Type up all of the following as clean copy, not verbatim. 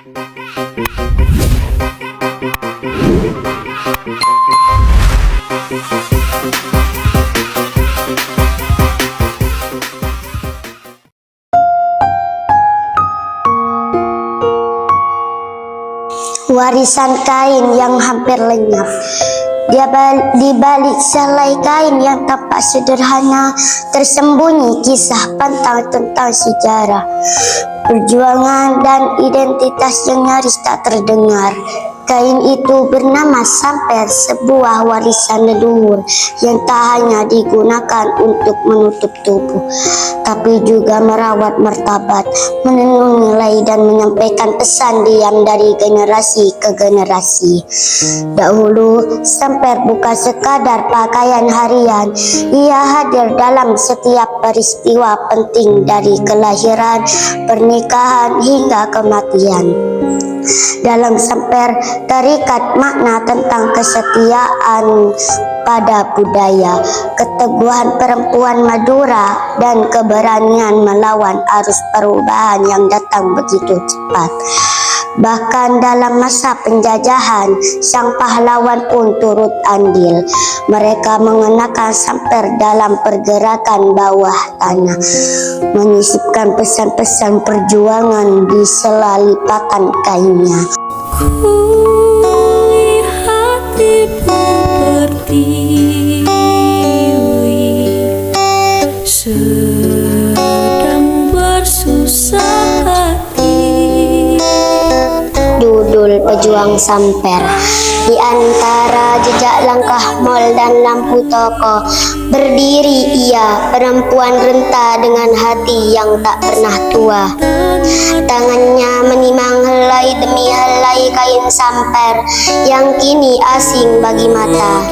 Warisan kain yang hampir lenyap. Di balik selai kain yang tampak sederhana, tersembunyi kisah pantang tentang sejarah, perjuangan dan identitas yang nyaris tak terdengar. Kain itu bernama samper, sebuah warisan leluhur yang tak hanya digunakan untuk menutup tubuh, tapi juga merawat martabat, menenun nilai dan menyampaikan pesan diam dari generasi ke generasi. Dahulu, samper bukan sekadar pakaian harian, ia hadir dalam setiap peristiwa penting dari kelahiran, pernikahan hingga kematian. Dalam samper terikat makna tentang kesetiaan pada budaya, keteguhan perempuan Madura, dan keberanian melawan arus perubahan yang datang begitu cepat. Bahkan dalam masa penjajahan, sang pahlawan pun turut andil. Mereka mengenakan samper dalam pergerakan bawah tanah, menyisipkan pesan-pesan perjuangan di sela lipatan kainnya. Kulihat ibu pertiwi sedang bersusah hati. Judul pejuang samper. Di antara jejak langkah mal dan lampu toko, berdiri ia, perempuan renta dengan hati yang tak pernah tua. Tangannya menimang helai demi helai kain samper yang kini asing bagi mata,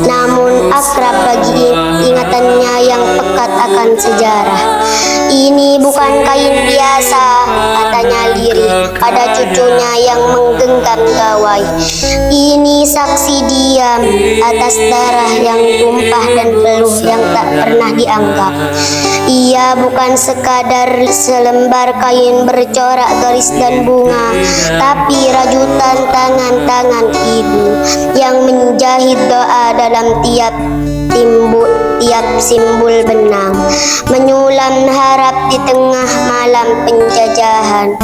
namun akrab bagi ingatannya yang pekat akan sejarah. Ini bukan kain biasa, katanya lirih pada cucunya yang menggenggam gawai. Ini saksi diam atas darah yang tumpah dan peluh yang tak pernah dianggap. Ia bukan sekadar selembar kain bercorak garis dan bunga, tapi rajutan tangan-tangan ibu yang menjahit doa dalam tiap simbol benang, menyulam harap di tengah malam penjajahan.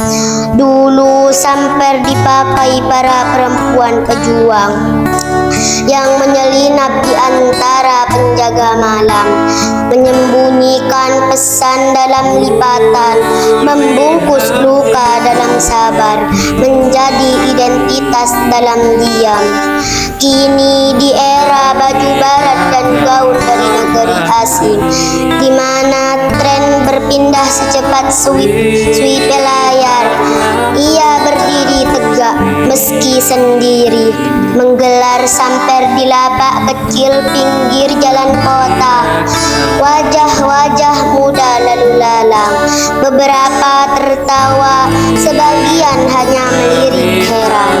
Dulu samper dipakai para perempuan pejuang yang menyelinap di antara penjaga malam, menyembunyikan pesan dalam lipatan, membungkus luka dalam sabar, menjadi identitas dalam diam. Kini di era baju barat dan gaun dari negeri asing, di mana tren berpindah secepat sweep layar, ia berdiri tegak meski sendiri, menggelar samper di lapak kecil pinggir jalan kota. Wajah-wajah muda lalu lalang, beberapa tertawa, sebagian hanya melirik heran.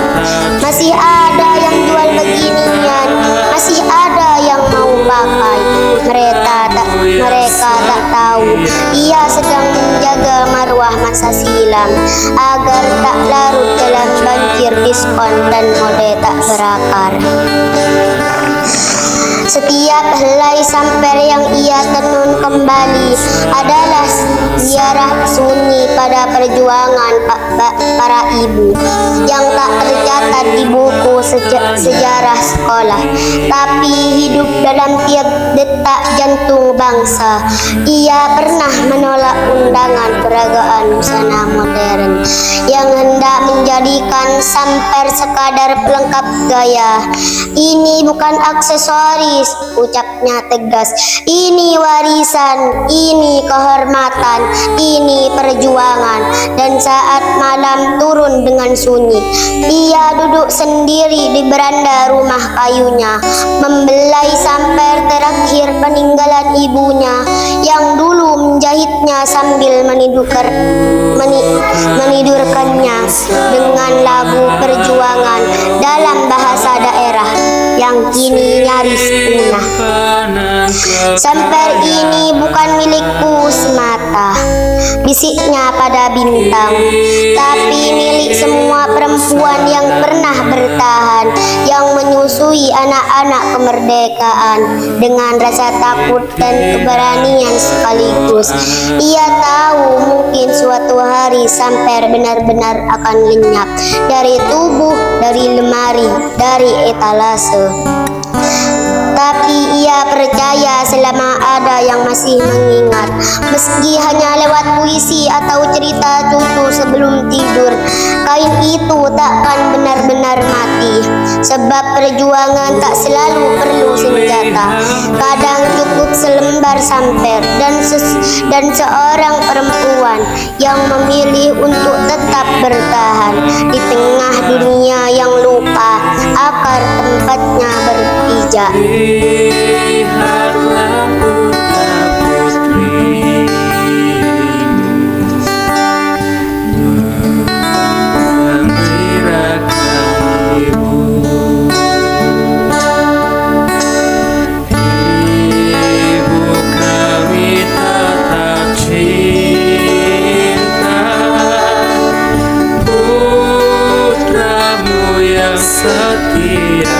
Masih ada yang jual beginian, masih ada yang mau pakai. Mereka tak tahu ia sedang menjaga marwah masa silam agar tak larut dalam banjir diskon dan mode tak berakar. Setiap helai samper yang ia tenun kembali adalah ziarah sunyi pada perjuangan para ibu yang tak tercatat di buku sejarah sekolah, tapi hidup dalam tiap detak jantung bangsa. Ia pernah menolak undangan peragaan busana modern yang hendak menjadikan samper sekadar pelengkap gaya. Ini bukan aksesoris, ucapnya tegas. Ini warisan, ini kehormatan, ini perjuangan. Dan saat malam turun dengan sunyi, ia duduk sendiri di beranda rumah kayunya, membelai samper terakhir peninggalan ibunya yang dulu menjahitnya sambil menidurkannya dengan lagu perjuangan dalam bahasa daerah yang kini nyaris punah. Samper ini bukan milikku semata, bisiknya pada bintang, tapi milik semua Tuhan yang menyusui anak-anak kemerdekaan dengan rasa takut dan keberanian sekaligus. Ia tahu mungkin suatu hari Samper benar-benar akan lenyap dari tubuh, dari lemari, dari etalase. Tapi ia percaya selama ada yang masih mengingat, meski hanya lewat puisi atau cerita cucu sebelum tidur, kain itu takkan benar-benar mati. Sebab perjuangan tak selalu perlu senjata. Kadang cukup selembar samper dan seorang perempuan yang memilih untuk tetap bertahan di tengah dunia yang lupa akar tempatnya berpijak. Lihatlah putra-putri menggembirakan ibu. Ibu kami tetap cinta putramu yang setia.